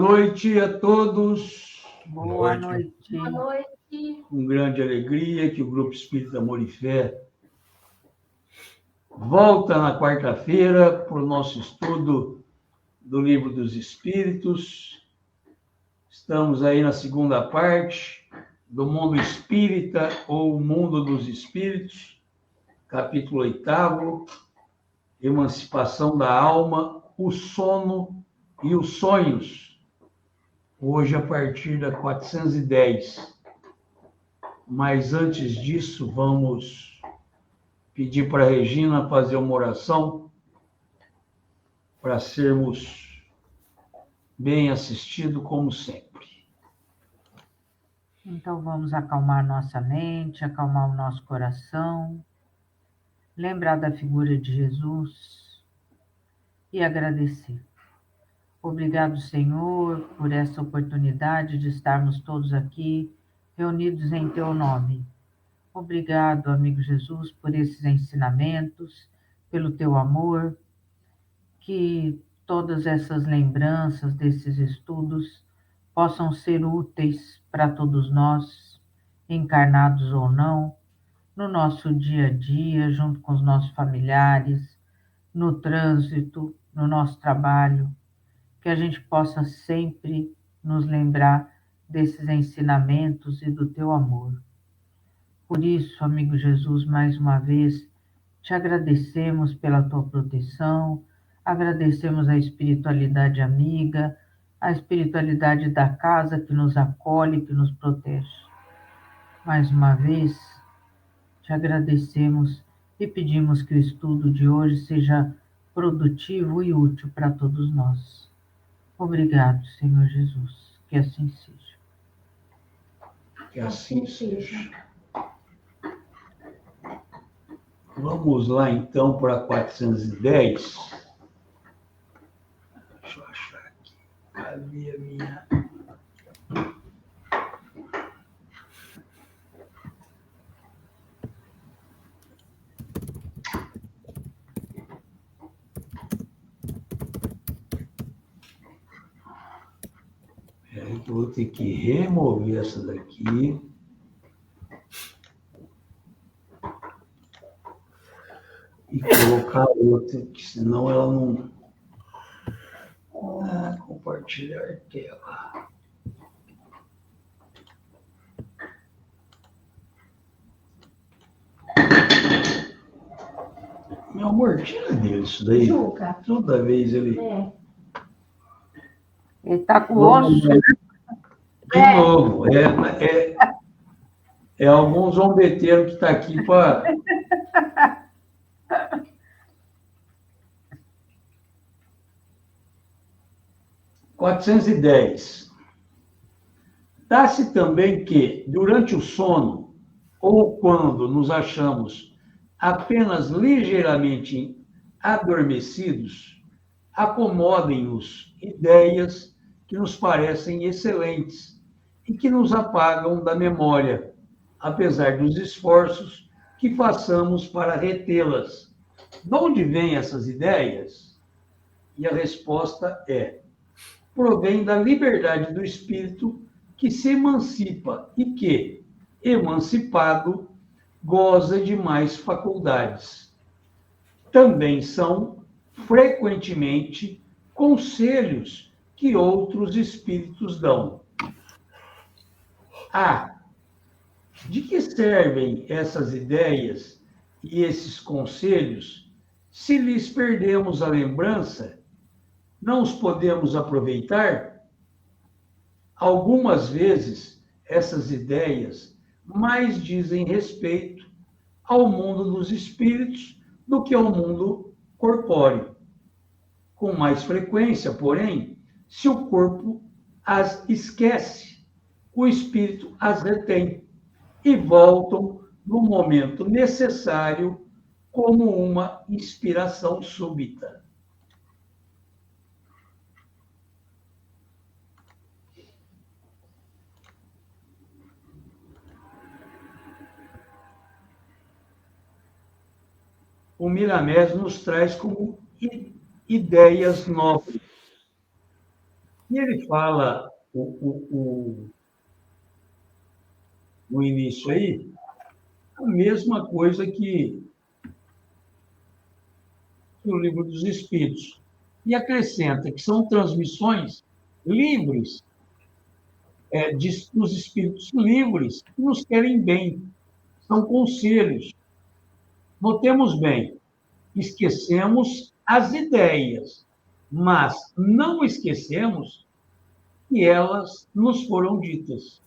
noite a todos. Boa noite. Boa noite. Com grande alegria que o Grupo Espírita Amor e Fé volta na quarta-feira para o nosso estudo do Livro dos Espíritos. Estamos aí na segunda parte do Mundo Espírita ou Mundo dos Espíritos, capítulo 8º, Emancipação da Alma, o Sono e os Sonhos. Hoje, a partir da 410. Mas antes disso, vamos pedir para a Regina fazer uma oração para sermos bem assistidos, como sempre. Então, vamos acalmar nossa mente, acalmar o nosso coração, lembrar da figura de Jesus e agradecer. Obrigado, Senhor, por essa oportunidade de estarmos todos aqui reunidos em Teu nome. Obrigado, amigo Jesus, por esses ensinamentos, pelo Teu amor, que todas essas lembranças desses estudos possam ser úteis para todos nós, encarnados ou não, no nosso dia a dia, junto com os nossos familiares, no trânsito, no nosso trabalho, que a gente possa sempre nos lembrar desses ensinamentos e do teu amor. Por isso, amigo Jesus, mais uma vez, te agradecemos pela tua proteção, agradecemos a espiritualidade amiga, a espiritualidade da casa que nos acolhe, que nos protege. Mais uma vez, te agradecemos e pedimos que o estudo de hoje seja produtivo e útil para todos nós. Obrigado, Senhor Jesus, que assim seja. Que assim seja. Vamos lá, então, para 410. Deixa eu achar aqui. Cadê a minha... Peraí que eu vou ter que remover essa daqui. E colocar outra, que senão ela não... compartilhar tela. Meu amor, tira dele isso daí. Juca. Toda vez ele... Ele está com o osso. De novo, é algum zombeteiro que está aqui para... (410). Dá-se também que, durante o sono, ou quando nos achamos apenas ligeiramente adormecidos, acomodem-nos ideias que nos parecem excelentes e que nos apagam da memória, apesar dos esforços que façamos para retê-las. De onde vêm essas ideias? E a resposta é: provém da liberdade do espírito que se emancipa e que, emancipado, goza de mais faculdades. Também são, frequentemente, conselhos que outros espíritos dão. De que servem essas ideias e esses conselhos se lhes perdemos a lembrança? Não os podemos aproveitar? Algumas vezes, essas ideias mais dizem respeito ao mundo dos espíritos do que ao mundo corpóreo. Com mais frequência, porém, se o corpo as esquece, o espírito as retém e voltam no momento necessário como uma inspiração súbita. O Miramés nos traz como ideias novas. E ele ele fala no início aí, a mesma coisa que o Livro dos Espíritos. E acrescenta que são transmissões livres, dos espíritos livres que nos querem bem. São conselhos. Notemos bem, esquecemos as ideias, mas não esquecemos que elas nos foram ditas.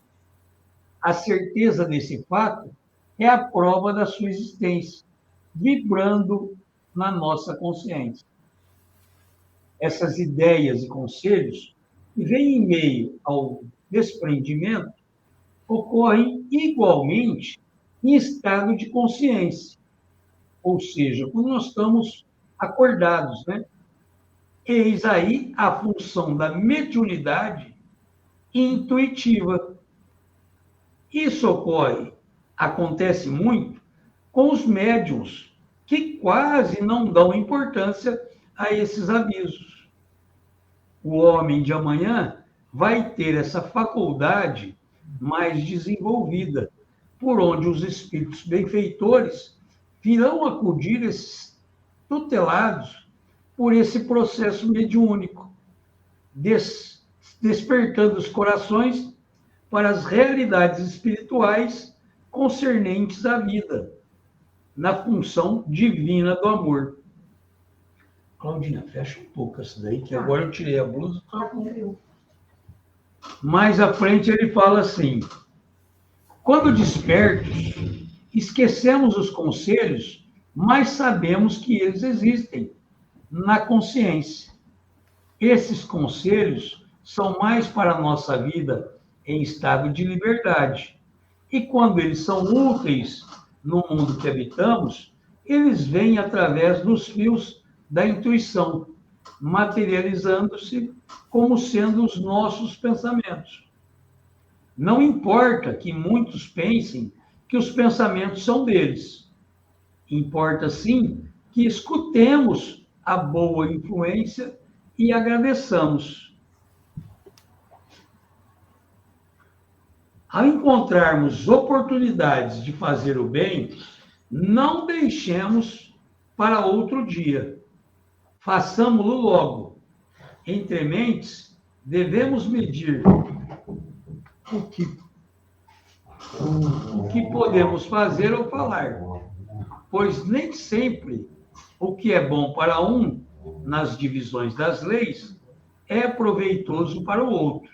A certeza desse fato é a prova da sua existência, vibrando na nossa consciência. Essas ideias e conselhos, que vêm em meio ao desprendimento, ocorrem igualmente em estado de consciência, ou seja, quando nós estamos acordados, né? Eis aí a função da mediunidade intuitiva. Isso acontece muito com os médiuns, que quase não dão importância a esses avisos. O homem de amanhã vai ter essa faculdade mais desenvolvida, por onde os espíritos benfeitores virão acudir esses tutelados por esse processo mediúnico, despertando os corações para as realidades espirituais concernentes à vida, na função divina do amor. Claudina, fecha um pouco essa daí, que agora eu tirei a blusa. Mais à frente ele fala assim: quando despertos, esquecemos os conselhos, mas sabemos que eles existem na consciência. Esses conselhos são mais para a nossa vida em estado de liberdade. E quando eles são úteis no mundo que habitamos, eles vêm através dos fios da intuição, materializando-se como sendo os nossos pensamentos. Não importa que muitos pensem que os pensamentos são deles. Importa, sim, que escutemos a boa influência e agradeçamos. Ao encontrarmos oportunidades de fazer o bem, não deixemos para outro dia. Façamo-lo logo. Entre mentes, devemos medir o que podemos fazer ou falar, pois nem sempre o que é bom para um, nas divisões das leis, é proveitoso para o outro.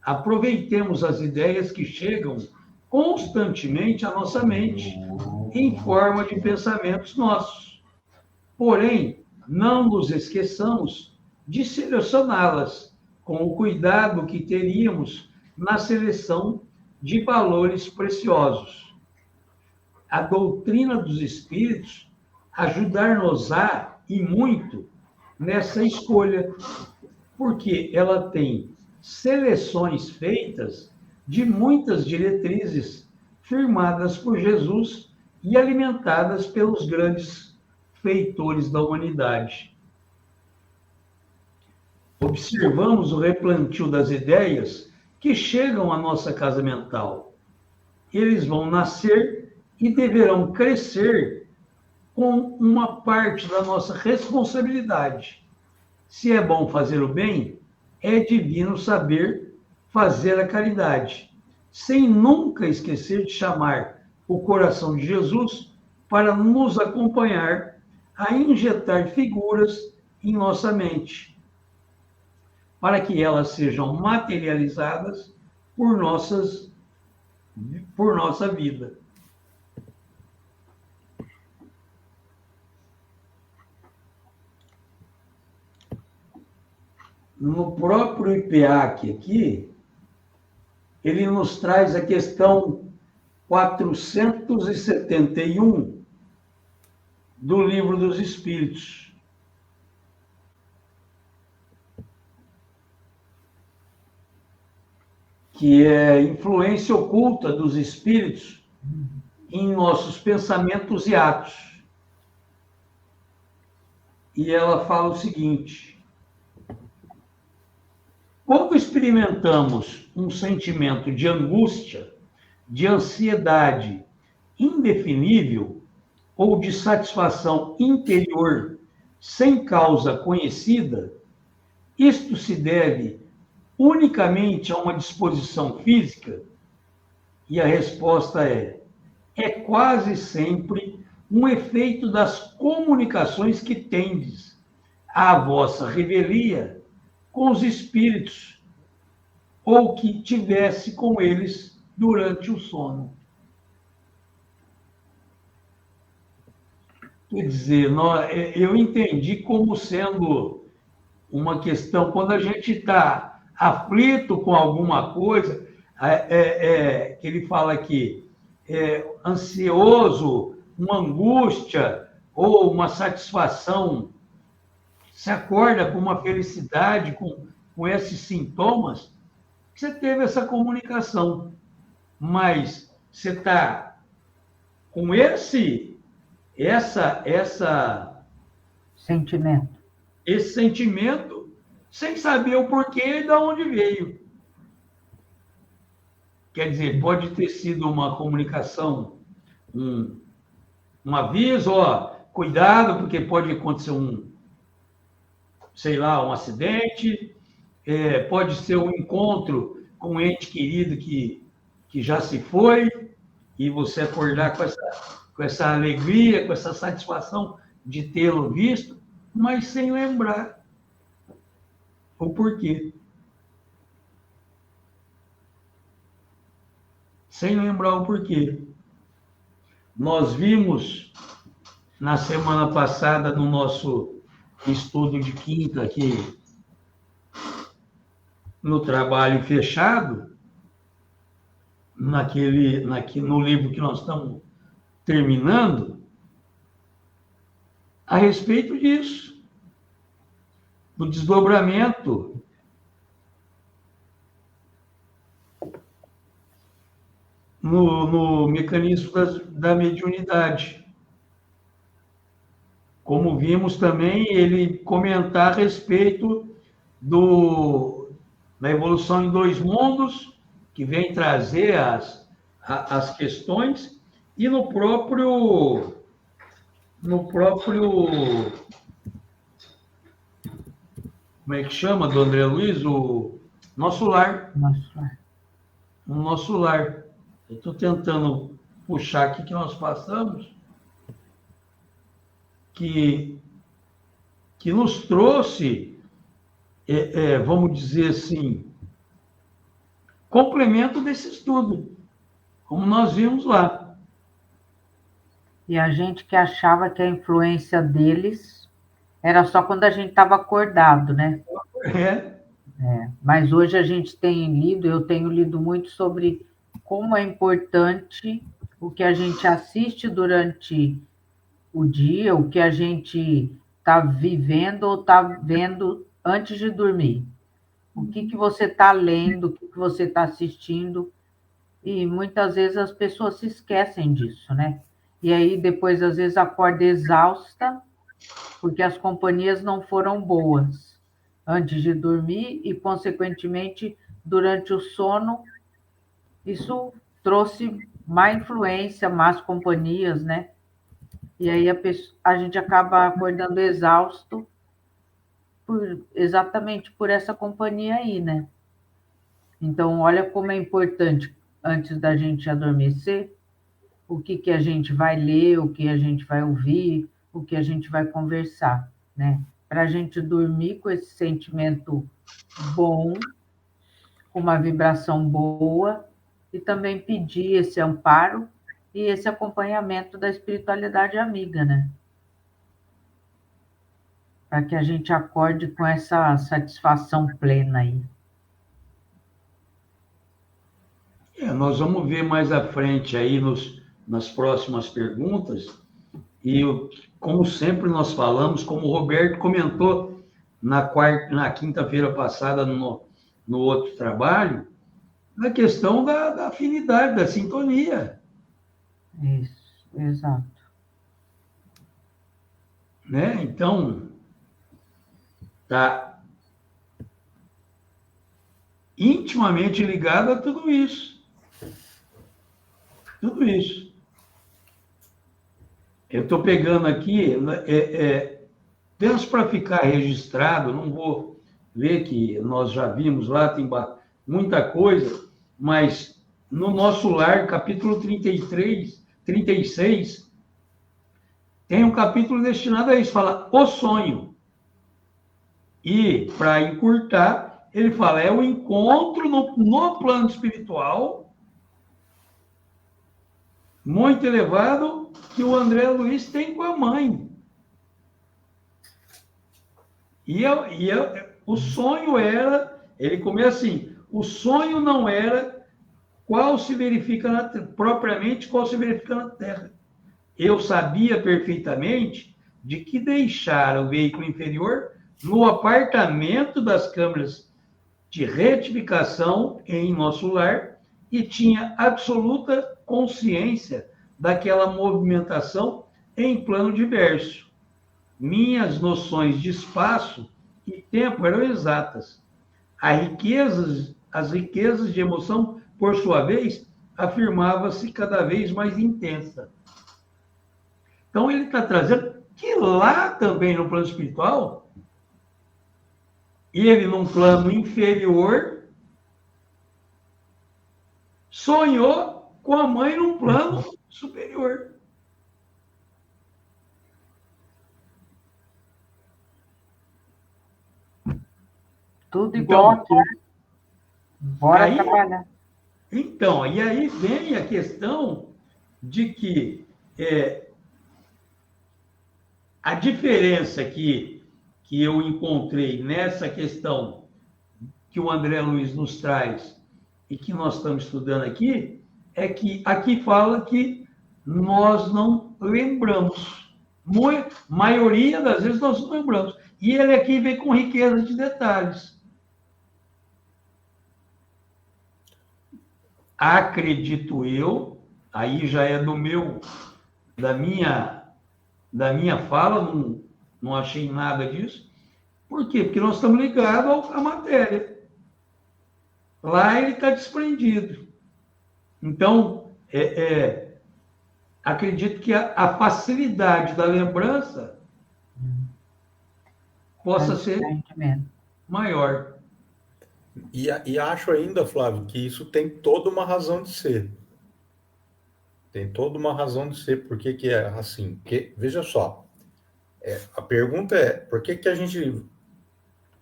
Aproveitemos as ideias que chegam constantemente à nossa mente, em forma de pensamentos nossos. Porém, não nos esqueçamos de selecioná-las com o cuidado que teríamos na seleção de valores preciosos. A doutrina dos espíritos ajudar-nos-á e muito nessa escolha, porque ela tem seleções feitas de muitas diretrizes firmadas por Jesus e alimentadas pelos grandes feitores da humanidade. Observamos o replantio das ideias que chegam à nossa casa mental. Eles vão nascer e deverão crescer com uma parte da nossa responsabilidade. Se é bom fazer o bem, é divino saber fazer a caridade, sem nunca esquecer de chamar o coração de Jesus para nos acompanhar a injetar figuras em nossa mente, para que elas sejam materializadas por nossa vida. No próprio IPEAC aqui, ele nos traz a questão 471 do Livro dos Espíritos. Que é influência oculta dos espíritos em nossos pensamentos e atos. E ela fala o seguinte: Quando experimentamos um sentimento de angústia, de ansiedade indefinível ou de satisfação interior sem causa conhecida, isto se deve unicamente a uma disposição física? E a resposta é quase sempre um efeito das comunicações que tendes à vossa revelia com os espíritos, ou que tivesse com eles durante o sono. Quer dizer, eu entendi como sendo uma questão, quando a gente está aflito com alguma coisa, que ele fala aqui, ansioso, uma angústia ou uma satisfação, se acorda com uma felicidade, com esses sintomas, você teve essa comunicação, mas você está com Sentimento. esse sentimento sem saber o porquê e de onde veio. Quer dizer, pode ter sido uma comunicação, um aviso, cuidado, porque pode acontecer sei lá, um acidente, pode ser um encontro com um ente querido que já se foi, e você acordar com essa alegria, com essa satisfação de tê-lo visto, mas sem lembrar o porquê. Sem lembrar o porquê. Nós vimos na semana passada, no nosso estudo de quinta aqui, no trabalho fechado, no livro que nós estamos terminando, a respeito disso, do desdobramento no mecanismo da mediunidade. Como vimos também, ele comentar a respeito da evolução em dois mundos, que vem trazer as questões, e no próprio como é que chama, do André Luiz? O Nosso Lar. O Nosso Lar. Eu estou tentando puxar aqui que nós passamos, que nos trouxe, vamos dizer assim, complemento desse estudo, como nós vimos lá. E a gente que achava que a influência deles era só quando a gente estava acordado, né? Mas hoje a gente eu tenho lido muito sobre como é importante o que a gente assiste durante o dia, o que a gente está vivendo ou está vendo antes de dormir. O que você está lendo, o que você está assistindo. E muitas vezes as pessoas se esquecem disso, né? E aí depois, às vezes, acorda exausta, porque as companhias não foram boas antes de dormir e, consequentemente, durante o sono, isso trouxe má influência, más companhias, né? E aí a gente acaba acordando exausto exatamente por essa companhia aí, né? Então, olha como é importante, antes da gente adormecer, o que a gente vai ler, o que a gente vai ouvir, o que a gente vai conversar, né? Para a gente dormir com esse sentimento bom, com uma vibração boa, e também pedir esse amparo e esse acompanhamento da espiritualidade amiga, né? Para que a gente acorde com essa satisfação plena aí. Nós vamos ver mais à frente aí nas próximas perguntas, e como sempre nós falamos, como o Roberto comentou na quinta-feira passada no outro trabalho, na questão da afinidade, da sintonia. Isso, exato. Né? Então, tá. intimamente ligado a tudo isso. Tudo isso. Eu estou pegando aqui, apenas para ficar registrado, não vou ver que nós já vimos lá, tem muita coisa, mas no nosso lar, capítulo 33, 36, tem um capítulo destinado a isso, fala o sonho. E, para encurtar, ele fala, é o encontro no plano espiritual muito elevado que o André Luiz tem com a mãe. O sonho era, ele começa assim, o sonho não era qual se verifica propriamente qual se verifica na Terra. Eu sabia perfeitamente de que deixara o veículo inferior no apartamento das câmeras de retificação em nosso lar e tinha absoluta consciência daquela movimentação em plano diverso. Minhas noções de espaço e tempo eram exatas. As riquezas de emoção, por sua vez, afirmava-se cada vez mais intensa. Então, ele está trazendo que lá também, no plano espiritual, ele, num plano inferior, sonhou com a mãe num plano superior. Tudo igual aqui. Bora trabalhar. Então, e aí vem a questão de que a diferença que eu encontrei nessa questão que o André Luiz nos traz e que nós estamos estudando aqui, é que aqui fala que nós não lembramos. Maioria das vezes nós não lembramos. E ele aqui vem com riqueza de detalhes. Acredito eu, aí já é da minha fala, não achei nada disso. Por quê? Porque nós estamos ligados à matéria. Lá ele está desprendido. Então, acredito que a facilidade da lembrança possa ser maior. E acho ainda, Flávio, que isso tem toda uma razão de ser. Tem toda uma razão de ser. Por que é assim? Porque, veja só, a pergunta é, por que a gente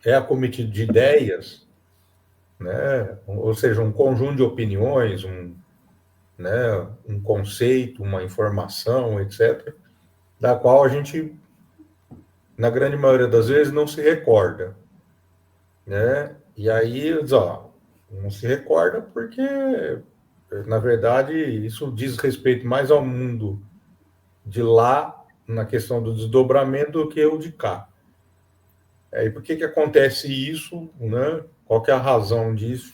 é acometido de ideias, né? Ou seja, um conjunto de opiniões, um conceito, uma informação, etc., da qual a gente, na grande maioria das vezes, não se recorda, né? E aí, não se recorda porque, na verdade, isso diz respeito mais ao mundo de lá, na questão do desdobramento, do que o de cá. E por que acontece isso, né? Qual que é a razão disso?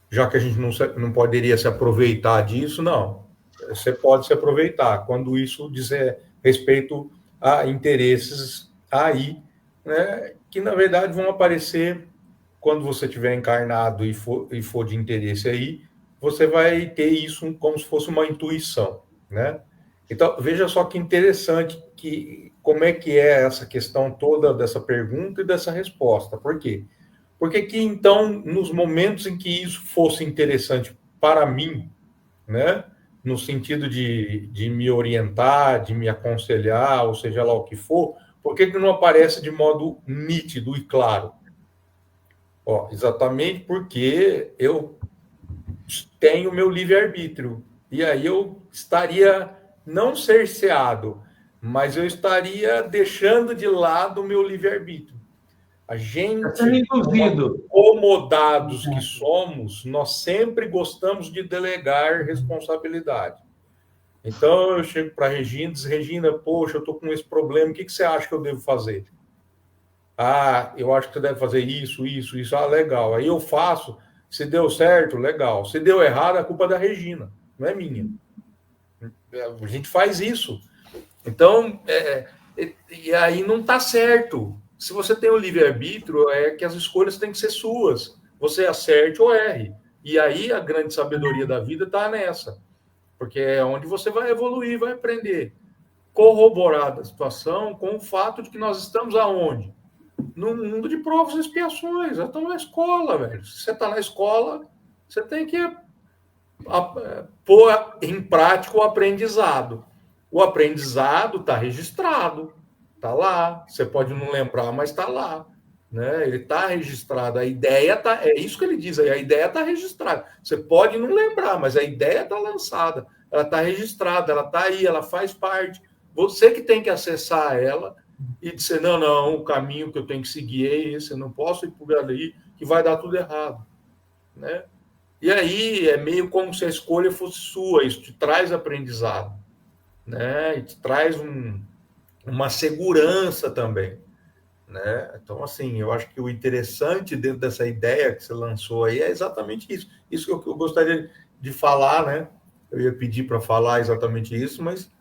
Já que a gente não poderia se aproveitar disso, não. Você pode se aproveitar quando isso diz respeito a interesses aí, né, que na verdade vão aparecer quando você estiver encarnado e for de interesse aí, você vai ter isso como se fosse uma intuição, né? Então, veja só que interessante como é que é essa questão toda dessa pergunta e dessa resposta. Por quê? Porque que, então, nos momentos em que isso fosse interessante para mim, né, no sentido de me orientar, de me aconselhar, ou seja lá o que for, por que não aparece de modo nítido e claro? Exatamente porque eu tenho meu livre-arbítrio. E aí eu estaria não cerceado, mas eu estaria deixando de lado o meu livre-arbítrio. A gente, acomodados que somos, nós sempre gostamos de delegar responsabilidade. Então, eu chego para a Regina e diz, Regina, poxa, eu estou com esse problema, o que você acha que eu devo fazer? Eu acho que você deve fazer isso. Legal. Aí eu faço, se deu certo, legal. Se deu errado, a culpa é da Regina, não é minha. A gente faz isso. Então, e aí não está certo. se você tem o livre-arbítrio, é que as escolhas têm que ser suas. Você acerte ou erre. E aí a grande sabedoria da vida está nessa. Porque é onde você vai evoluir, vai aprender. Corroborada a situação com o fato de que nós estamos aonde? Num mundo de provas e expiações. Eu estou na escola, velho. Se você está na escola, você tem que pôr em prática o aprendizado. O aprendizado está registrado, está lá. Você pode não lembrar, mas está lá. Né? Ele está registrado. A ideia está... É isso que ele diz aí. A ideia está registrada. Você pode não lembrar, mas a ideia está lançada. Ela está registrada, ela está aí, ela faz parte. Você que tem que acessar ela e dizer, não, o caminho que eu tenho que seguir é esse, eu não posso ir por ali, que vai dar tudo errado. Né? E aí é meio como se a escolha fosse sua, isso te traz aprendizado, né? E te traz uma segurança também. Né? Então, assim, eu acho que o interessante dentro dessa ideia que você lançou aí é exatamente isso. Isso que eu gostaria de falar, né? Eu ia pedir para falar exatamente isso, mas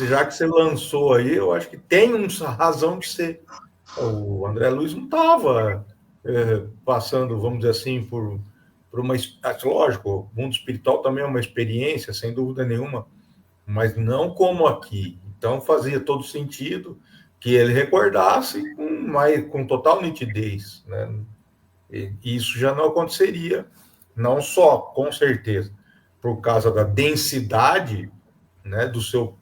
já que você lançou aí, eu acho que tem uma razão de ser. O André Luiz não estava passando, vamos dizer assim, por uma... Lógico, o mundo espiritual também é uma experiência, sem dúvida nenhuma, mas não como aqui. Então, fazia todo sentido que ele recordasse com total nitidez. Né? E isso já não aconteceria, não só, com certeza, por causa da densidade, né, do seu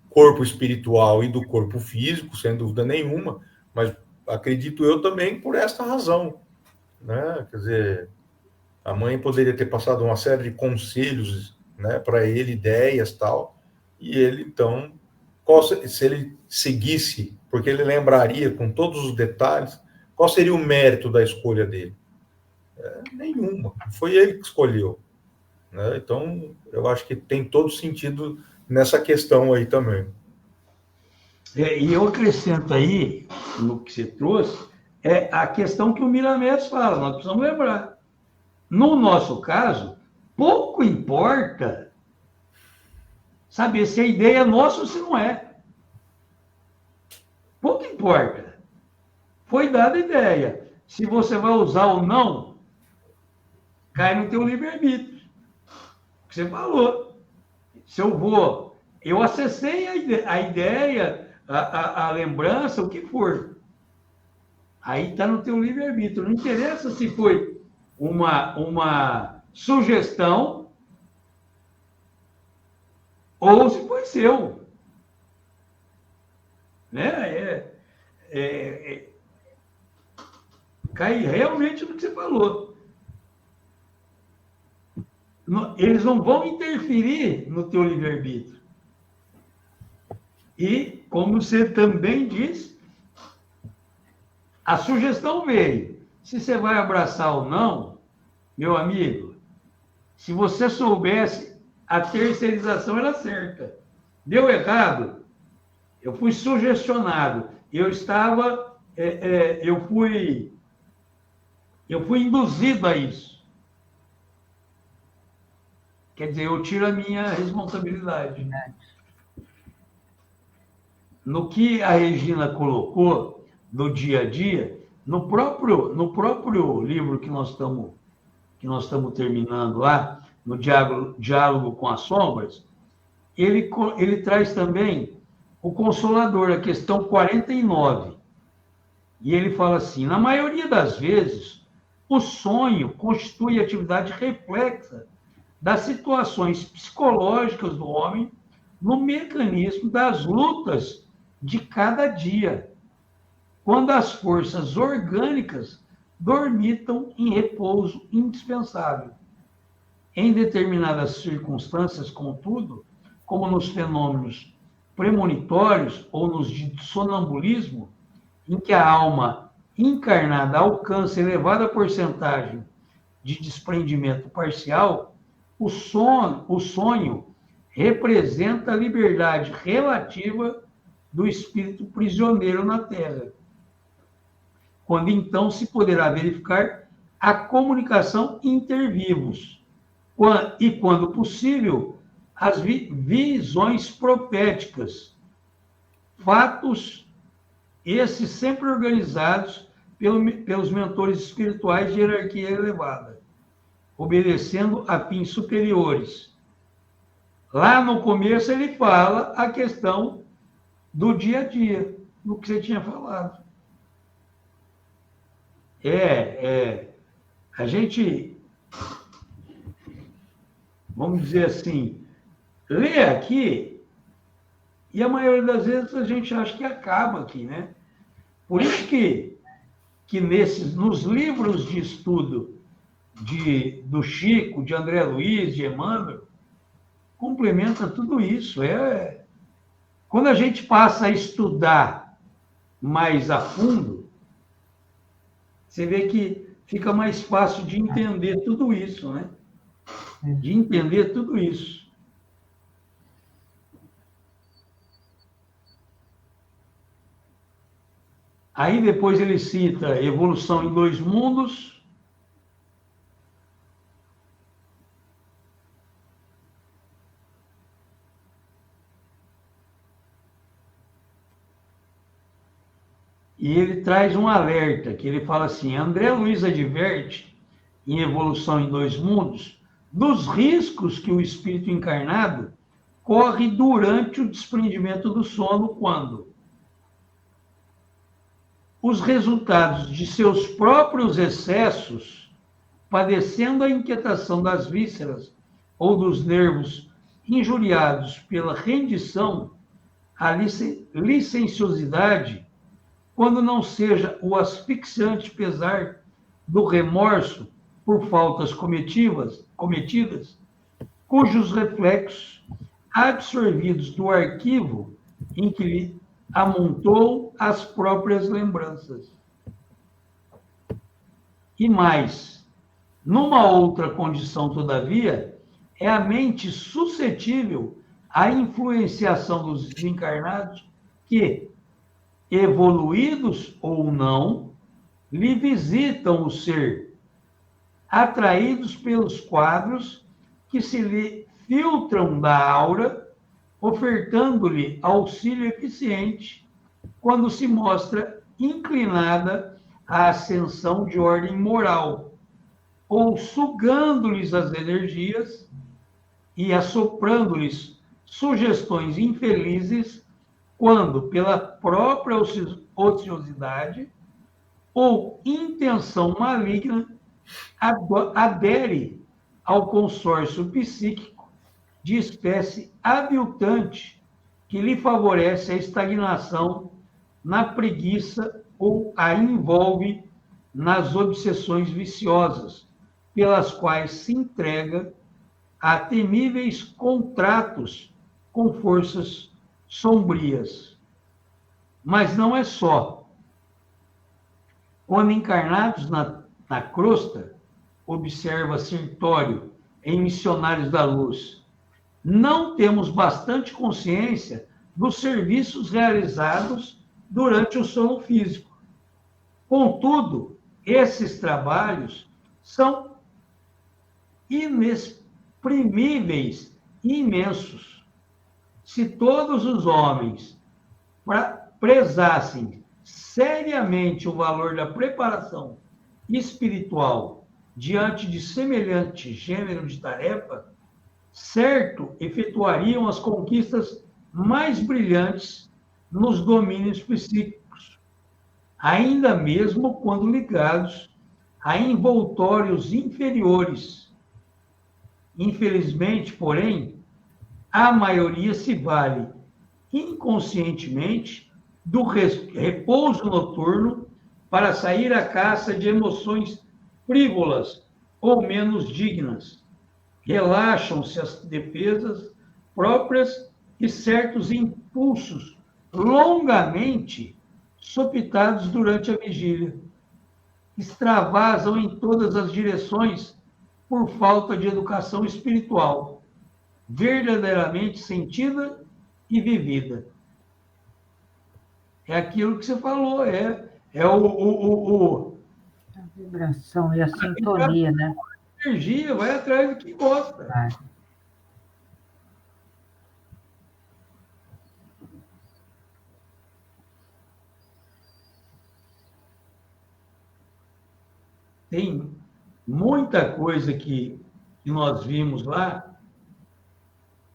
corpo espiritual e do corpo físico, sem dúvida nenhuma, mas acredito eu também por esta razão. Né? Quer dizer, a mãe poderia ter passado uma série de conselhos, né, para ele, ideias tal, e ele, então, se ele seguisse, porque ele lembraria com todos os detalhes, qual seria o mérito da escolha dele? Nenhuma. Foi ele que escolheu. Né? Então, eu acho que tem todo sentido nessa questão aí também. E eu acrescento aí, no que você trouxe, é a questão que o Miramés fala, nós precisamos lembrar. No nosso caso, pouco importa saber se a ideia é nossa ou se não é. Pouco importa. Foi dada a ideia. Se você vai usar ou não, cai no teu livre-arbítrio. O que você falou. Se eu acessei a ideia, a lembrança, o que for. Aí está no teu livre-arbítrio. Não interessa se foi uma sugestão ou se foi seu. Né? Cai realmente no que você falou. Eles não vão interferir no teu livre-arbítrio. E, como você também diz, a sugestão veio. Se você vai abraçar ou não, meu amigo, se você soubesse, a terceirização era certa. Deu errado, eu fui sugestionado. Eu fui induzido a isso. Quer dizer, eu tiro a minha responsabilidade. No que a Regina colocou no dia a dia, no próprio livro que nós estamos terminando lá, no Diálogo com as Sombras, ele traz também o Consolador, a questão 49. E ele fala assim, na maioria das vezes, o sonho constitui atividade reflexa das situações psicológicas do homem no mecanismo das lutas de cada dia, quando as forças orgânicas dormitam em repouso indispensável. Em determinadas circunstâncias, contudo, como nos fenômenos premonitórios ou nos de sonambulismo, em que a alma encarnada alcança elevada porcentagem de desprendimento parcial, o sonho representa a liberdade relativa do espírito prisioneiro na Terra, quando então se poderá verificar a comunicação intervivos e, quando possível, as visões proféticas, fatos esses sempre organizados pelos mentores espirituais de hierarquia elevada, obedecendo a fins superiores. Lá no começo ele fala a questão do dia a dia, do que você tinha falado. A gente, vamos dizer assim, lê aqui e a maioria das vezes a gente acha que acaba aqui, né? Por isso que nos livros de estudo do Chico, de André Luiz, de Emmanuel, complementa tudo isso. Quando a gente passa a estudar mais a fundo, você vê que fica mais fácil de entender tudo isso, né? De entender tudo isso. Aí depois ele cita evolução em 2 mundos. E ele traz um alerta, que ele fala assim, André Luiz adverte, em Evolução em 2 Mundos, dos riscos que o espírito encarnado corre durante o desprendimento do sono, quando os resultados de seus próprios excessos, padecendo a inquietação das vísceras ou dos nervos injuriados pela rendição, a licenciosidade, quando não seja o asfixiante pesar do remorso por faltas cometidas, cujos reflexos, absorvidos do arquivo em que lhe amontou as próprias lembranças. E mais, numa outra condição, todavia, é a mente suscetível à influenciação dos desencarnados que, evoluídos ou não, lhe visitam o ser, atraídos pelos quadros que se lhe filtram da aura, ofertando-lhe auxílio eficiente quando se mostra inclinada à ascensão de ordem moral, ou sugando-lhes as energias e assoprando-lhes sugestões infelizes quando, pela própria ociosidade ou intenção maligna, adere ao consórcio psíquico de espécie aviltante que lhe favorece a estagnação na preguiça ou a envolve nas obsessões viciosas, pelas quais se entrega a temíveis contratos com forças sombrias. Mas não é só. Quando encarnados na crosta, observa Sertório em Missionários da Luz, não temos bastante consciência dos serviços realizados durante o sono físico. Contudo, esses trabalhos são inexprimíveis e imensos. Se todos os homens prezassem seriamente o valor da preparação espiritual diante de semelhante gênero de tarefa, certo, efetuariam as conquistas mais brilhantes nos domínios psíquicos, ainda mesmo quando ligados a envoltórios inferiores. Infelizmente, porém, a maioria se vale inconscientemente do repouso noturno para sair à caça de emoções frívolas ou menos dignas. Relaxam-se as defesas próprias e certos impulsos longamente sopitados durante a vigília. Extravasam em todas as direções por falta de educação espiritual, verdadeiramente sentida e vivida. É aquilo que você falou, a vibração e a sintonia, né? A energia vai atrás do que gosta. Vai. tem muita coisa que nós vimos lá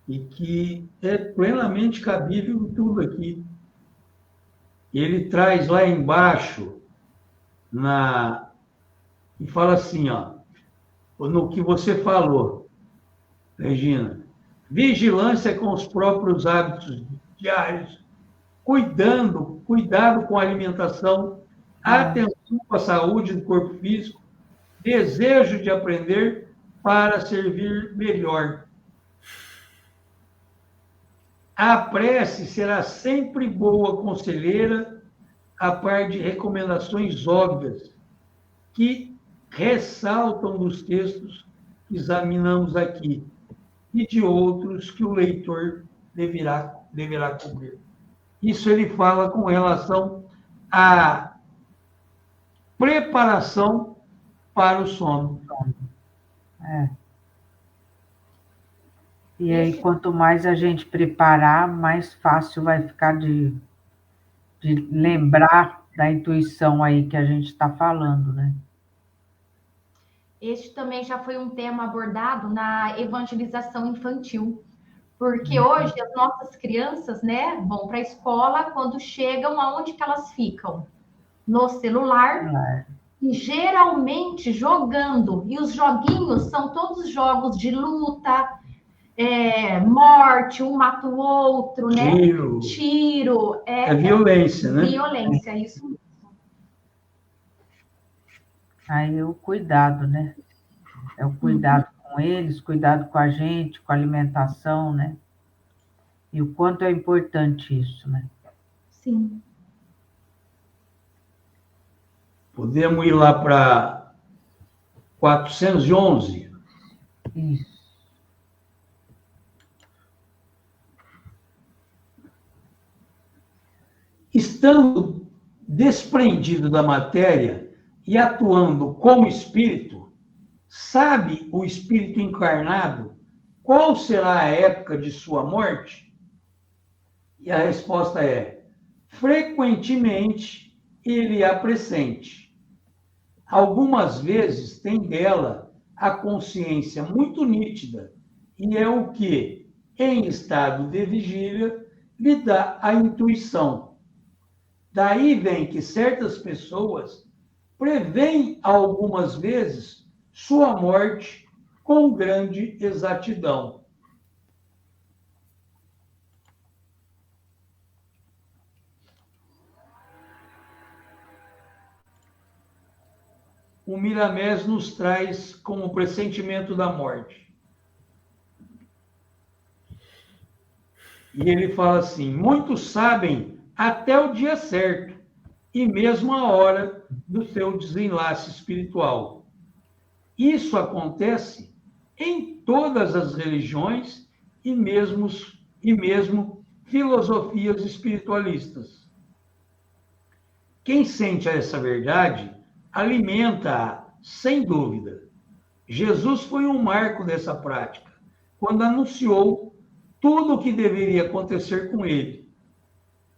e que é plenamente cabível em tudo aqui. Ele traz lá embaixo, e fala assim, ó, no que você falou, Regina, vigilância com os próprios hábitos diários, cuidado com a alimentação, atenção com a saúde do corpo físico, desejo de aprender para servir melhor. A prece será sempre boa conselheira, a par de recomendações óbvias que ressaltam dos textos que examinamos aqui e de outros que o leitor deverá cobrir. Isso ele fala com relação à preparação para o sono. E aí, quanto mais a gente preparar, mais fácil vai ficar de lembrar da intuição aí que a gente está falando, né? Este também já foi um tema abordado na evangelização infantil, porque hoje as nossas crianças, né, vão para a escola, quando chegam, aonde que elas ficam? No celular, e geralmente jogando, e os joguinhos são todos jogos de luta, morte, um mata o outro, né? Tiro. É violência, né? Violência, isso mesmo. Aí o cuidado, né? É o cuidado com eles, cuidado com a gente, com a alimentação, né? E o quanto é importante isso, né? Sim. Podemos ir lá para 411. Isso. Estando desprendido da matéria e atuando como espírito, sabe o espírito encarnado qual será a época de sua morte? E a resposta é: frequentemente ele a pressente. Algumas vezes tem dela a consciência muito nítida, e é o que, em estado de vigília, lhe dá a intuição. Daí vem que certas pessoas preveem algumas vezes sua morte com grande exatidão. O Miramés nos traz como pressentimento da morte. E ele fala assim: muitos sabem até o dia certo e mesmo a hora do seu desenlace espiritual. Isso acontece em todas as religiões e mesmo filosofias espiritualistas. Quem sente essa verdade alimenta-a, sem dúvida. Jesus foi um marco dessa prática, quando anunciou tudo o que deveria acontecer com ele.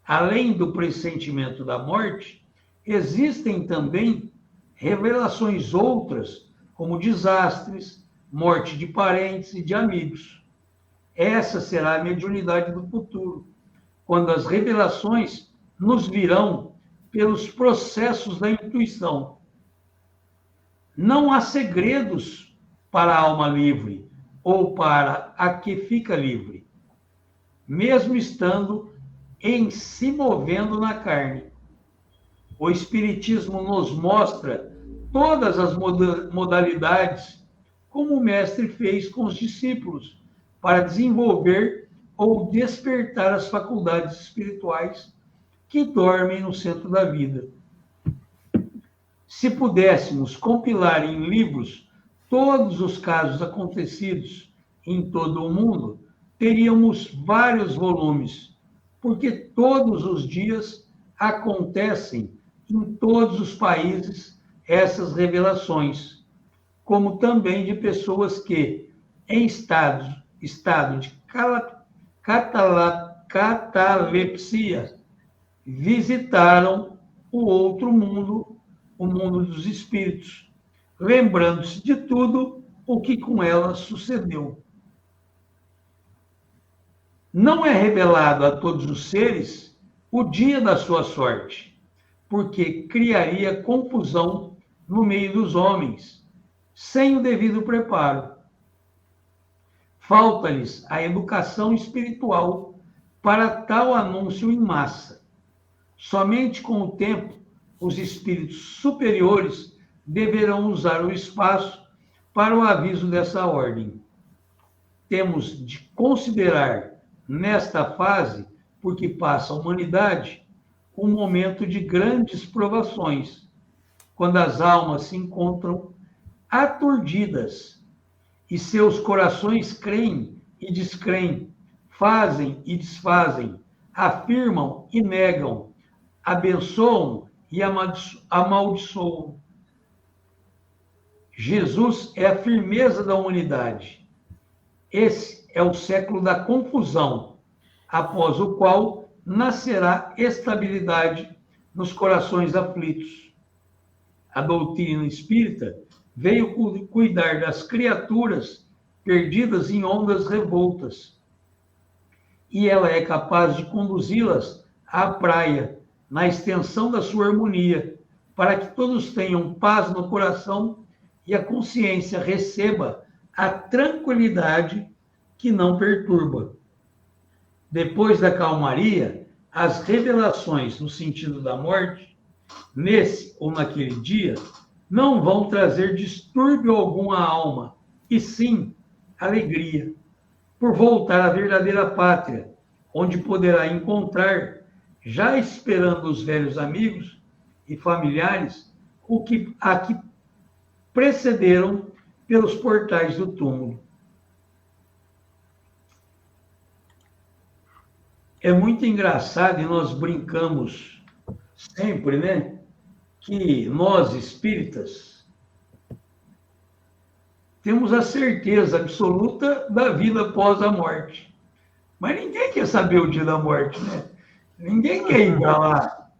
Além do pressentimento da morte, existem também revelações outras, como desastres, morte de parentes e de amigos. Essa será a mediunidade do futuro, quando as revelações nos virão pelos processos da intuição. Não há segredos para a alma livre ou para a que fica livre, mesmo estando em se movendo na carne. O Espiritismo nos mostra todas as modalidades, como o Mestre fez com os discípulos, para desenvolver ou despertar as faculdades espirituais que dormem no centro da vida. Se pudéssemos compilar em livros todos os casos acontecidos em todo o mundo, teríamos vários volumes, porque todos os dias acontecem em todos os países essas revelações, como também de pessoas que, em estado de catalepsia, visitaram o outro mundo, o mundo dos espíritos, lembrando-se de tudo o que com ela sucedeu. Não é revelado a todos os seres o dia da sua sorte, porque criaria confusão no meio dos homens, sem o devido preparo. Falta-lhes a educação espiritual para tal anúncio em massa. Somente com o tempo, os espíritos superiores deverão usar o espaço para o aviso dessa ordem. Temos de considerar, nesta fase por que passa a humanidade, um momento de grandes provações, quando as almas se encontram aturdidas e seus corações creem e descreem, fazem e desfazem, afirmam e negam, abençoam e amaldiçoam. Jesus é a firmeza da humanidade. Esse é o século da confusão, após o qual nascerá estabilidade nos corações aflitos. A doutrina espírita veio cuidar das criaturas perdidas em ondas revoltas, e ela é capaz de conduzi-las à praia, na extensão da sua harmonia, para que todos tenham paz no coração e a consciência receba a tranquilidade que não perturba. Depois da calmaria, as revelações no sentido da morte, nesse ou naquele dia, não vão trazer distúrbio algum à alma, e sim alegria, por voltar à verdadeira pátria, onde poderá encontrar, já esperando os velhos amigos e familiares, a que precederam pelos portais do túmulo. É muito engraçado, e nós brincamos sempre, né? Que nós, espíritas, temos a certeza absoluta da vida após a morte. Mas ninguém quer saber o dia da morte, né? Ninguém quer ir para lá.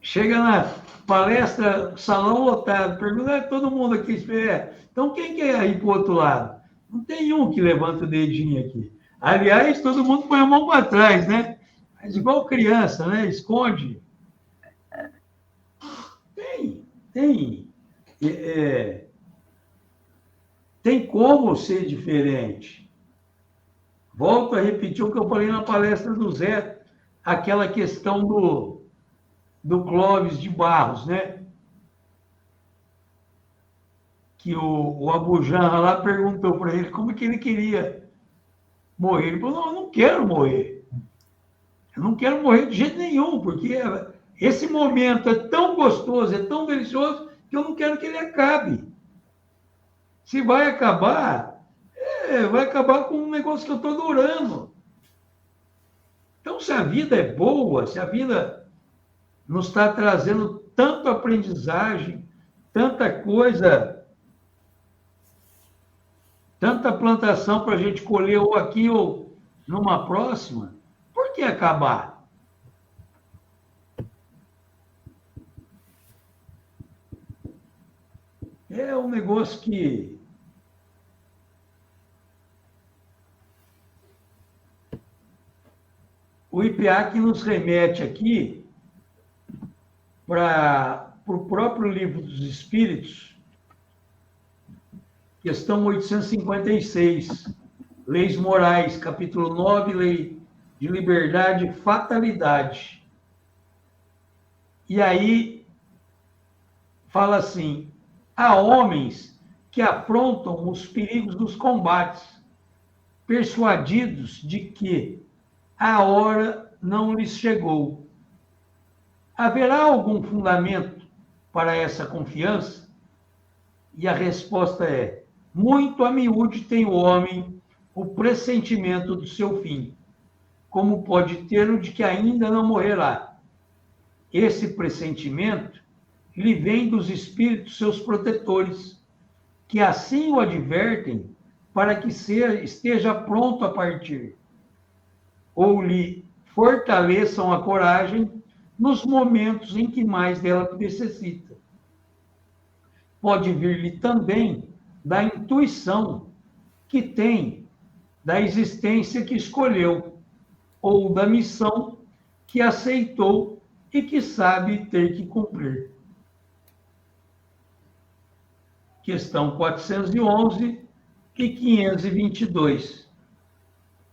Chega na palestra, salão lotado, pergunta, todo mundo aqui espera. Então, quem quer ir para o outro lado? Não tem um que levanta o dedinho aqui. Aliás, todo mundo põe a mão para trás, né? Mas igual criança, né? Esconde. Tem. Tem como ser diferente. Volto a repetir o que eu falei na palestra do Zé, aquela questão do Clóvis de Barros, né? Que o Abu Janra lá perguntou para ele como que ele queria morrer. Ele falou, não, eu não quero morrer. Eu não quero morrer de jeito nenhum, porque esse momento é tão gostoso, é tão delicioso, que eu não quero que ele acabe. Se vai acabar, vai acabar com um negócio que eu estou adorando. Então, se a vida é boa, se a vida nos está trazendo tanta aprendizagem, tanta coisa, tanta plantação para a gente colher ou aqui ou numa próxima, por que acabar? É um negócio que o IPEAC nos remete aqui para o próprio Livro dos Espíritos, questão 856, Leis Morais, capítulo 9, Lei de Liberdade e Fatalidade. E aí fala assim, há homens que afrontam os perigos dos combates, persuadidos de que a hora não lhes chegou. Haverá algum fundamento para essa confiança? E a resposta é, muito a miúde tem o homem o pressentimento do seu fim, como pode ter o de que ainda não morrerá. Esse pressentimento lhe vem dos espíritos seus protetores, que assim o advertem para que esteja pronto a partir, ou lhe fortaleçam a coragem nos momentos em que mais dela necessita. Pode vir-lhe também da intuição que tem da existência que escolheu, ou da missão que aceitou e que sabe ter que cumprir. Questão 411 e 522.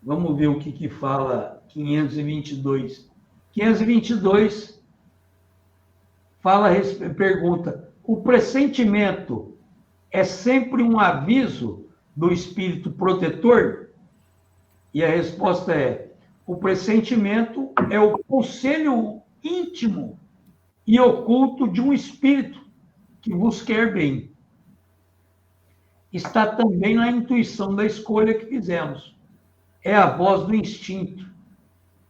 Vamos ver o que fala 522. 522 pergunta: o pressentimento é sempre um aviso do espírito protetor? E a resposta é: o pressentimento é o conselho íntimo e oculto de um espírito que vos quer bem. Está também na intuição da escolha que fizemos. É a voz do instinto.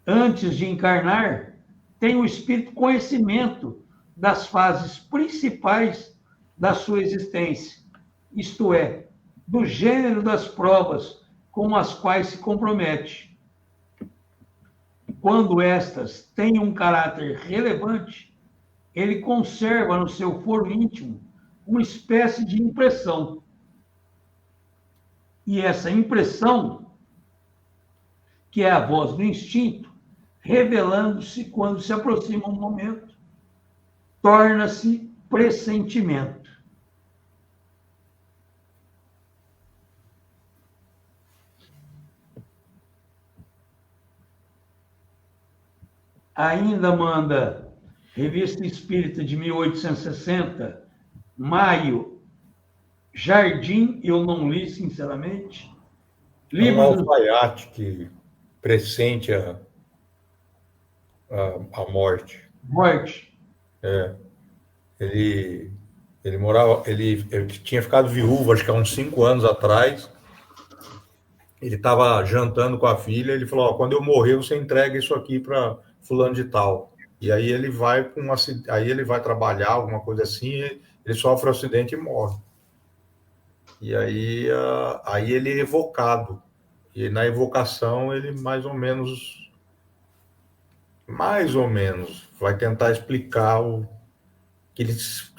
Antes de encarnar, tem o espírito conhecimento das fases principais da sua existência, isto é, do gênero das provas com as quais se compromete. Quando estas têm um caráter relevante, ele conserva no seu foro íntimo uma espécie de impressão. E essa impressão, que é a voz do instinto, revelando-se quando se aproxima um momento, torna-se pressentimento. Ainda manda Revista Espírita de 1860, maio, Jardim, eu não li, sinceramente. Livro do alfaiate que pressente a morte. Morte. É. Ele tinha ficado viúvo, acho que há uns 5 anos atrás. Ele estava jantando com a filha, ele falou: quando eu morrer, você entrega isso aqui para fulano de tal. E aí ele vai trabalhar, alguma coisa assim, ele sofre um acidente e morre. E aí ele é evocado. E na evocação ele mais ou menos vai tentar explicar o que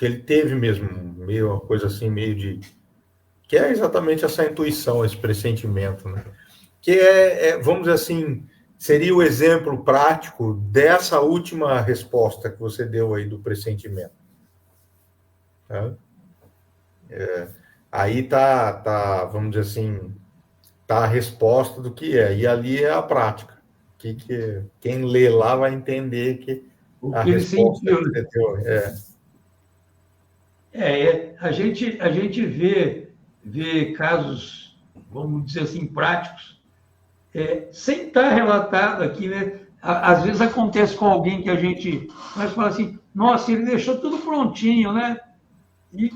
ele teve mesmo, meio uma coisa assim, meio de... que é exatamente essa intuição, esse pressentimento, né? Que vamos dizer assim, seria o exemplo prático dessa última resposta que você deu aí do pressentimento. Tá? Aí tá, vamos dizer assim, tá a resposta do que é, e ali é a prática. Quem lê lá vai entender que a resposta que você deu a gente vê casos, vamos dizer assim, práticos, sem estar relatado aqui, né? Às vezes acontece com alguém que a gente fala assim: nossa, ele deixou tudo prontinho, né? E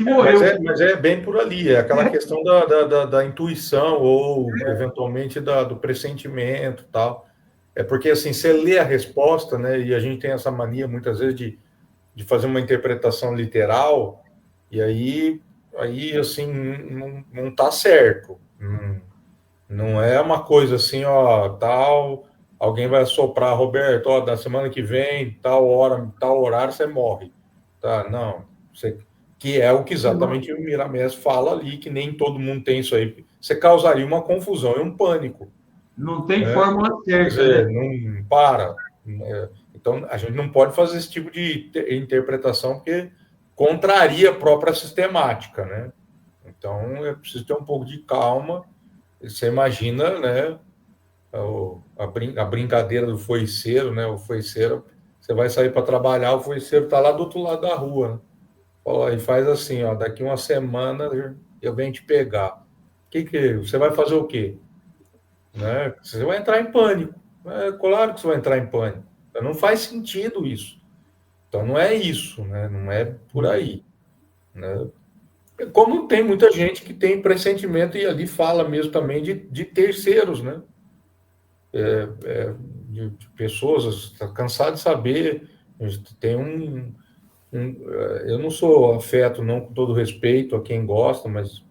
morreu. Mas é bem por ali, é aquela questão da intuição ou, eventualmente, do pressentimento e tal. É porque, assim, você lê a resposta, né, e a gente tem essa mania, muitas vezes, de fazer uma interpretação literal, e aí assim, não está certo. Não é uma coisa assim, tal, alguém vai assoprar: Roberto, da semana que vem, tal hora, tal horário, você morre. Tá? Não, que é o que exatamente o Miramés fala ali, que nem todo mundo tem isso aí. Você causaria uma confusão e um pânico. Não tem fórmula certa. Quer dizer, não para. Então, a gente não pode fazer esse tipo de interpretação, porque contraria a própria sistemática, né? Então, é preciso ter um pouco de calma. Você imagina, né, a brincadeira do foiceiro, né? O foiceiro, você vai sair para trabalhar, o foiceiro está lá do outro lado da rua, né? E faz assim: daqui uma semana eu venho te pegar. Você vai fazer o quê? Né? Você vai entrar em pânico. Claro que você vai entrar em pânico. Não faz sentido isso. Então, não é isso, né? Não é por aí. Né? Como tem muita gente que tem pressentimento, e ali fala mesmo também de terceiros, né? De pessoas, está cansado de saber. Tem eu não sou afeto, não, com todo respeito a quem gosta, mas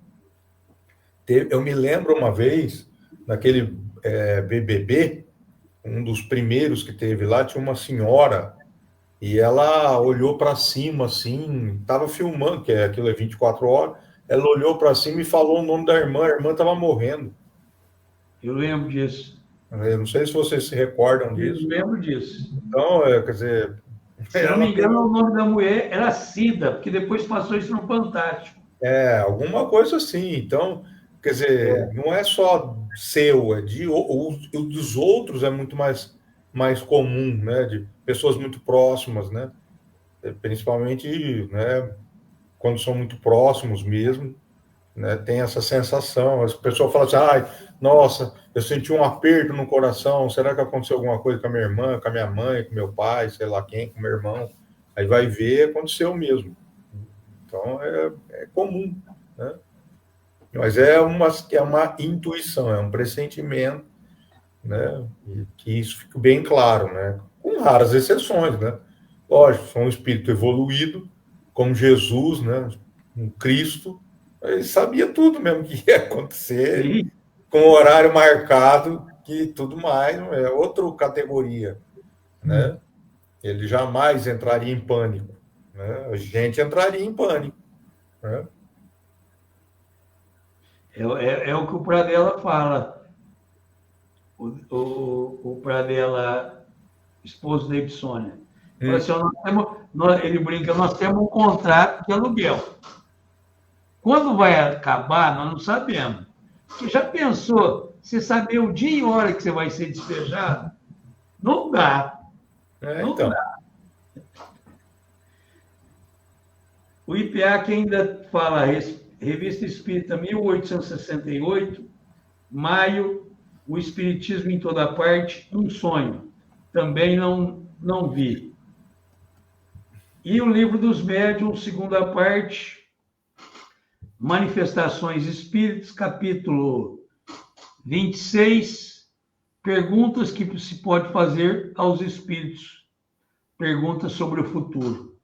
eu me lembro uma vez, naquele BBB, um dos primeiros que teve lá, tinha uma senhora, e ela olhou para cima, assim, estava filmando, que aquilo é 24 horas, ela olhou para cima e falou o nome da irmã, a irmã estava morrendo. Eu lembro disso. Eu não sei se vocês se recordam disso. Eu lembro disso. Então, quer dizer... Se não me engano, o nome da mulher era Cida, porque depois passou isso no Fantástico. Alguma coisa assim. Então, quer dizer, não é só seu, o dos outros é muito mais comum, né? De pessoas muito próximas, né? Principalmente, né? Quando são muito próximos mesmo, né? Tem essa sensação. As pessoas falam assim, ai, nossa, eu senti um aperto no coração, será que aconteceu alguma coisa com a minha irmã, com a minha mãe, com meu pai, sei lá quem, com meu irmão? Aí vai ver, aconteceu mesmo. Então, é comum, né? Mas é uma intuição, é um pressentimento, né? E que isso fica bem claro, né? Com raras exceções, né? Lógico, são um espírito evoluído, como Jesus, né? Um Cristo, ele sabia tudo mesmo que ia acontecer, Sim. com horário marcado, que tudo mais, é outra categoria, né? Ele jamais entraria em pânico, né? A gente entraria em pânico, né? É o que o Pradella fala. O Pradella, esposo da Ibsônia. Fala assim, ele brinca, nós temos um contrato de aluguel. Quando vai acabar, nós não sabemos. Você já pensou, você saber o dia e hora que você vai ser despejado? Não dá. Não Então. dá. O IPEAC ainda fala, Revista Espírita 1868, maio, o Espiritismo em toda parte, um sonho. Também não vi. E o Livro dos Médiuns, segunda parte, Manifestações Espíritas, capítulo 26, perguntas que se pode fazer aos espíritos. Perguntas sobre o futuro.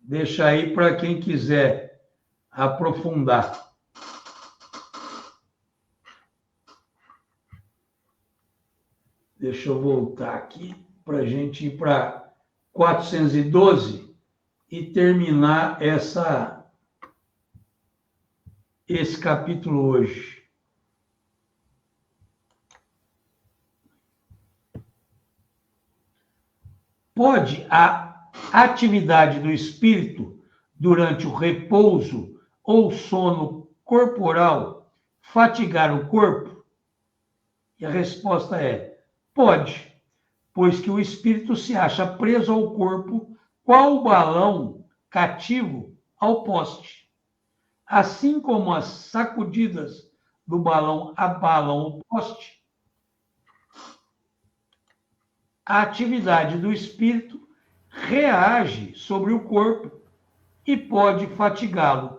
Deixa aí para quem quiser aprofundar. Deixa eu voltar aqui para a gente ir para 412 e terminar esse capítulo hoje. Pode a atividade do espírito durante o repouso ou sono corporal fatigar o corpo? E a resposta é: pode, pois que o espírito se acha preso ao corpo, qual o balão cativo ao poste. Assim como as sacudidas do balão abalam o poste, a atividade do espírito reage sobre o corpo e pode fatigá-lo.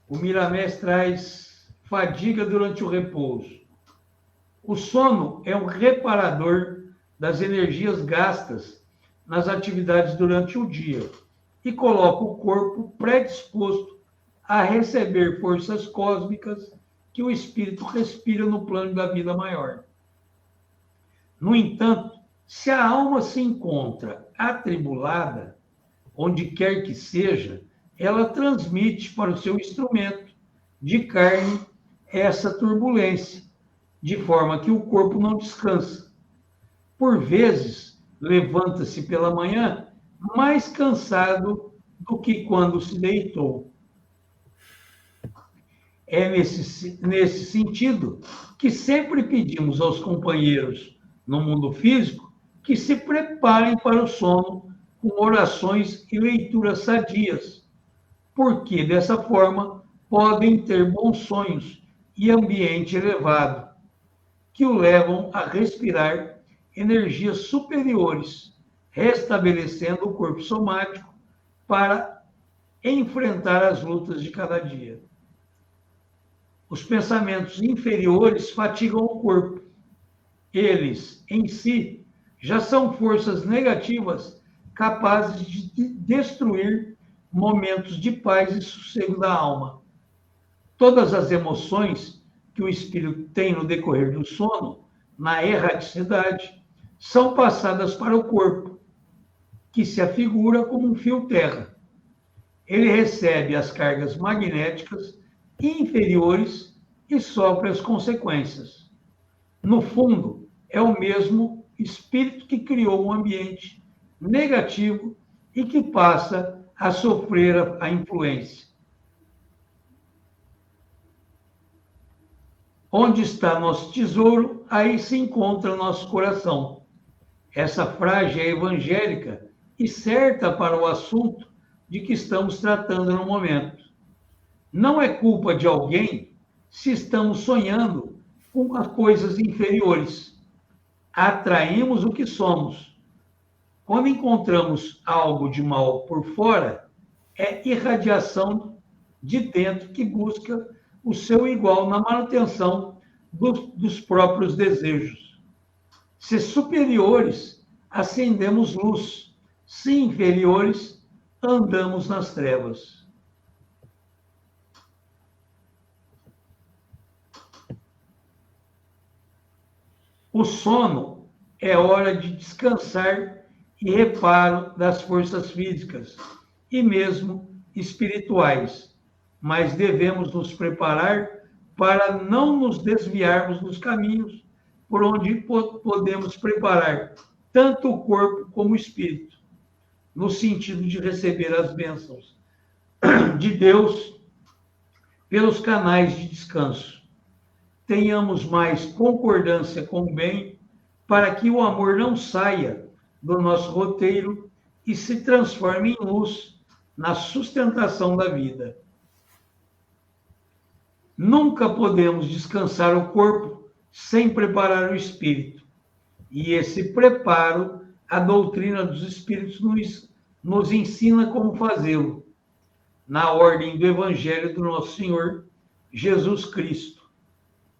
O Miramés traz fadiga durante o repouso. O sono é um reparador das energias gastas nas atividades durante o dia e coloca o corpo predisposto a receber forças cósmicas que o espírito respira no plano da vida maior. No entanto, se a alma se encontra atribulada, onde quer que seja, ela transmite para o seu instrumento de carne essa turbulência, de forma que o corpo não descansa. Por vezes, levanta-se pela manhã mais cansado do que quando se deitou. É nesse sentido que sempre pedimos aos companheiros no mundo físico que se preparem para o sono com orações e leituras sadias, porque dessa forma podem ter bons sonhos e ambiente elevado, que o levam a respirar energias superiores, restabelecendo o corpo somático para enfrentar as lutas de cada dia. Os pensamentos inferiores fatigam o corpo, Eles, em si, já são forças negativas capazes de destruir momentos de paz e sossego da alma. Todas as emoções que o espírito tem no decorrer do sono, na erraticidade, são passadas para o corpo, que se afigura como um fio terra. Ele recebe as cargas magnéticas inferiores e sofre as consequências. No fundo, é o mesmo espírito que criou um ambiente negativo e que passa a sofrer a influência. Onde está nosso tesouro, aí se encontra nosso coração. Essa frase é evangélica e certa para o assunto de que estamos tratando no momento. Não é culpa de alguém se estamos sonhando com as coisas inferiores. Atraímos o que somos. Quando encontramos algo de mal por fora, é irradiação de dentro que busca o seu igual na manutenção dos próprios desejos. Se superiores, acendemos luz. Se inferiores, andamos nas trevas. O sono é hora de descansar e reparo das forças físicas e mesmo espirituais, mas devemos nos preparar para não nos desviarmos dos caminhos por onde podemos preparar tanto o corpo como o espírito, no sentido de receber as bênçãos de Deus pelos canais de descanso. Tenhamos mais concordância com o bem, para que o amor não saia do nosso roteiro e se transforme em luz na sustentação da vida. Nunca podemos descansar o corpo sem preparar o espírito. E esse preparo, a doutrina dos espíritos nos ensina como fazê-lo, na ordem do Evangelho do nosso Senhor Jesus Cristo.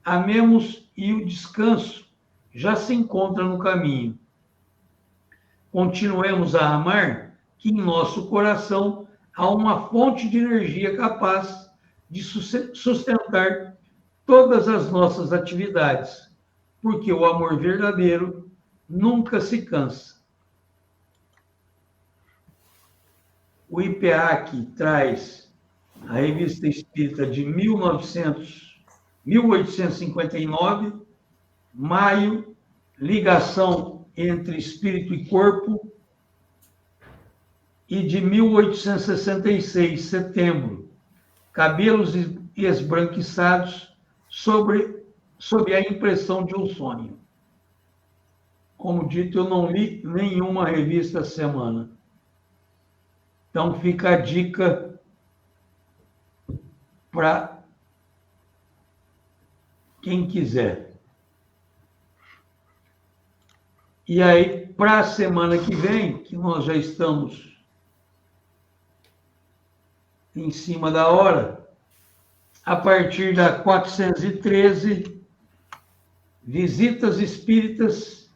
Amemos e o descanso já se encontra no caminho. Continuemos a amar, que em nosso coração há uma fonte de energia capaz de sustentar todas as nossas atividades, porque o amor verdadeiro nunca se cansa. O IPEAC traz a Revista Espírita de 1859, maio, ligação entre espírito e corpo, e de 1866, setembro, cabelos esbranquiçados sob a impressão de um sonho. Como dito, eu não li nenhuma revista essa semana. Então fica a dica para quem quiser. E aí, para a semana que vem, que nós já estamos em cima da hora, a partir da 413, visitas espíritas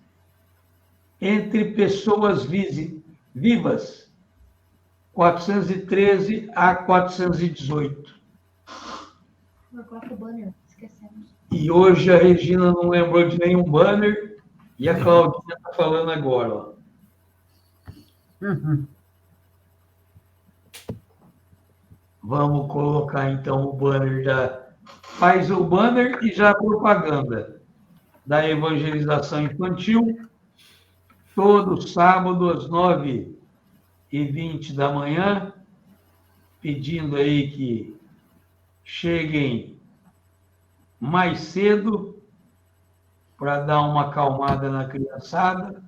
entre pessoas vivas, 413 a 418. O banner, esquecemos. E hoje a Regina não lembrou de nenhum banner, e a Claudinha está falando agora. Ó. Vamos colocar, então, o banner Faz o banner e já a propaganda da evangelização infantil, todo sábado às 9h20 da manhã, pedindo aí que cheguem mais cedo para dar uma acalmada na criançada.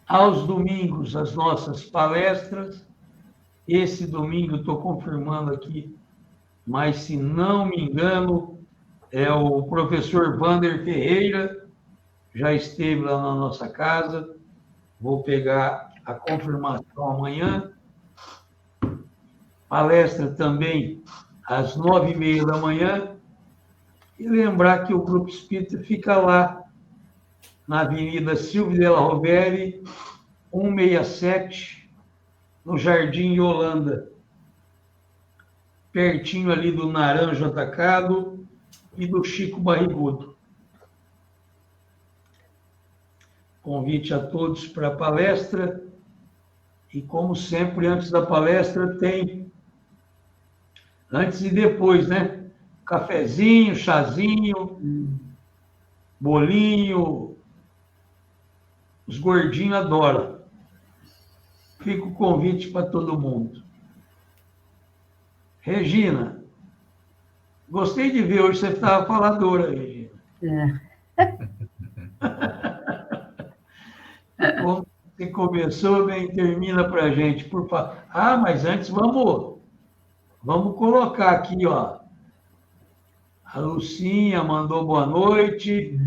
Aos domingos, as nossas palestras. Esse domingo, estou confirmando aqui, mas se não me engano, é o professor Wander Ferreira, já esteve lá na nossa casa. Vou pegar a confirmação amanhã. Palestra também às 9h30 da manhã. E lembrar que o Grupo Espírita fica lá, na Avenida Silvio Della Rovere, 167, no Jardim Yolanda, pertinho ali do Naranjo Atacado e do Chico Barrigudo. Convite a todos para a palestra. E, como sempre, antes da palestra tem... Antes e depois, né? Cafezinho, chazinho, bolinho. Os gordinhos adoram. Fica o convite para todo mundo. Regina, gostei de ver hoje, você estava faladora, Regina. Como você começou, bem, termina para a gente, por favor. Ah, mas antes vamos colocar aqui, ó. A Lucinha mandou boa noite.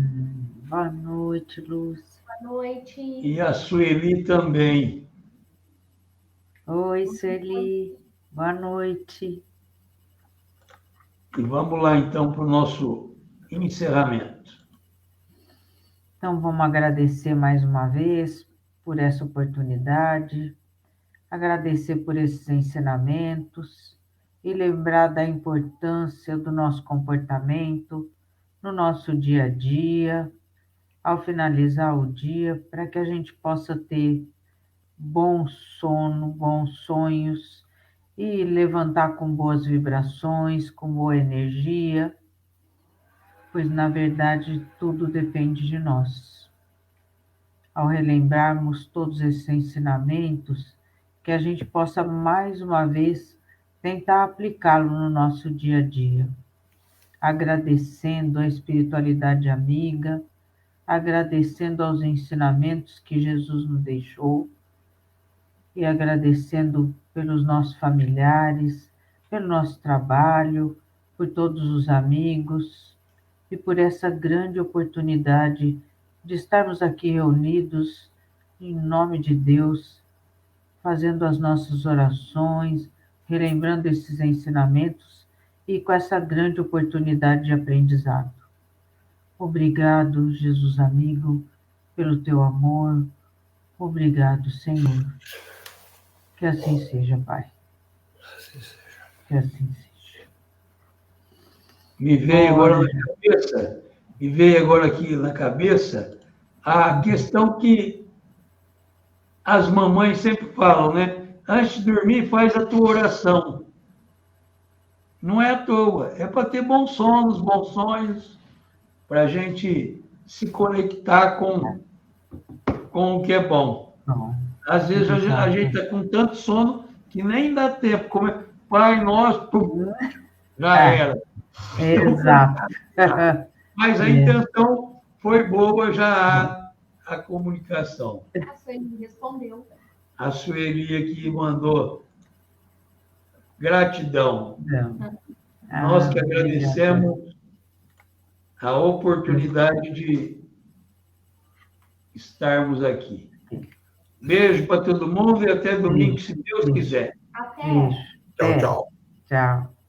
Boa noite, Lúcia. Boa noite. E a Sueli também. Oi, Sueli. Boa noite. E vamos lá, então, para o nosso encerramento. Então, vamos agradecer mais uma vez por essa oportunidade, agradecer por esses ensinamentos e lembrar da importância do nosso comportamento no nosso dia a dia, ao finalizar o dia, para que a gente possa ter bom sono, bons sonhos e levantar com boas vibrações, com boa energia, pois, na verdade, tudo depende de nós. Ao relembrarmos todos esses ensinamentos, que a gente possa, mais uma vez, tentar aplicá-lo no nosso dia a dia, agradecendo a espiritualidade amiga, agradecendo aos ensinamentos que Jesus nos deixou e agradecendo pelos nossos familiares, pelo nosso trabalho, por todos os amigos e por essa grande oportunidade de estarmos aqui reunidos em nome de Deus, fazendo as nossas orações, relembrando esses ensinamentos e com essa grande oportunidade de aprendizado. Obrigado, Jesus amigo, pelo teu amor. Obrigado, Senhor. Que assim seja, Pai. Que assim seja. Me veio agora aqui na cabeça a questão que as mamães sempre falam, né? Antes de dormir, faz a tua oração. Não é à toa, é para ter bons sonos, bons sonhos, para a gente se conectar com o que é bom. Às vezes a gente está com tanto sono que nem dá tempo. Pai nosso, já era. Exato. Mas a intenção foi boa, já a comunicação. A Sueli respondeu. A Sueli aqui mandou gratidão. Nós que agradecemos a oportunidade de estarmos aqui. Beijo para todo mundo e até domingo, se Deus quiser. Até. Beijo. Tchau, tchau. Tchau.